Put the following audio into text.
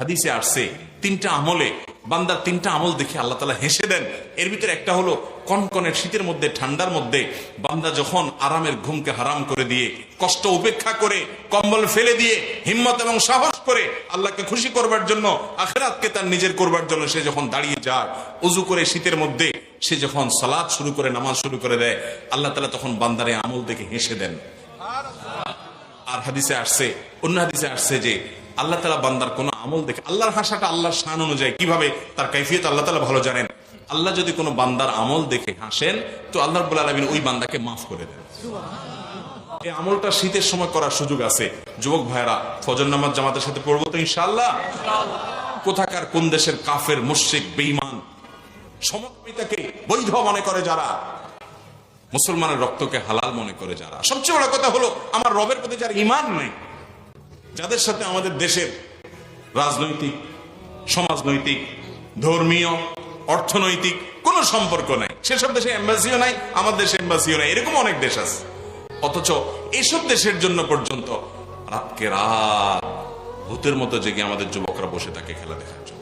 হাদিসে আসছে তিনটা আমলে বান্দার তিনটা আমল দেখে আল্লাহ তাআলা হেসে দেন। এর ভিতরে একটা হলো কনকনের শীতের মধ্যে, ঠান্ডার মধ্যে বান্দা যখন আরামের ঘুমকে হারাম করে দিয়ে, কষ্ট উপেক্ষা করে, কম্বল ফেলে দিয়ে, হিম্মত এবং সাহস করে আল্লাহকে খুশি করবার জন্য, আখিরাতকে তার নিজের করবার জন্য সে যখন দাঁড়িয়ে যায়, ওযু করে শীতের মধ্যে সে যখন সালাত শুরু করে, নামাজ শুরু করে দেয়, আল্লাহ তাআলা তখন বান্দারে আমল দেখে হেসে দেন। আর হাদিসে আসছে, অন্য হাদিসে আসছে যে আল্লাহ তাআলা বান্দার কোন আমল দেখে, আল্লাহর হাসাটা আল্লাহর শান অনুযায়ী, কিভাবে তার কাইফিয়ত আল্লাহ তাআলা ভালো জানেন। আল্লাহ যদি কোনো বান্দার আমল দেখে হাসেন তো আল্লাহ রাব্বুল আলামিন ওই বান্দাকে মাফ করে দেন। এই আমলটা শীতের সময় করার সুযোগ আছে। যুবক ভাইরা, ফজর নামাজ জামাতের সাথে পড়বো তো ইনশাআল্লাহ। কোথাকার কোন দেশের কাফের, মুশরিক, বেঈমান, সমকামিতাকে বৈধ মনে করে যারা, মুসলমানের রক্তকে হালাল মনে করে যারা, সবচেয়ে বড় কথা হলো আমার রবের প্রতি যার ঈমান নেই, যাদের সাথে আমাদের দেশের রাজনৈতিক, সমাজনৈতিক, ধর্মীয়, অর্থনৈতিক কোনো সম্পর্ক নাই, সেসব দেশে এম্বাসিও নাই, আমাদের দেশে এম্বাসিও নাই, এরকম অনেক দেশ আছে। অথচ এসব দেশের জন্য পর্যন্ত রাতকে রাত ভূতের মতো জেগে আমাদের যুবকরা বসে থাকে খেলা দেখার জন্য।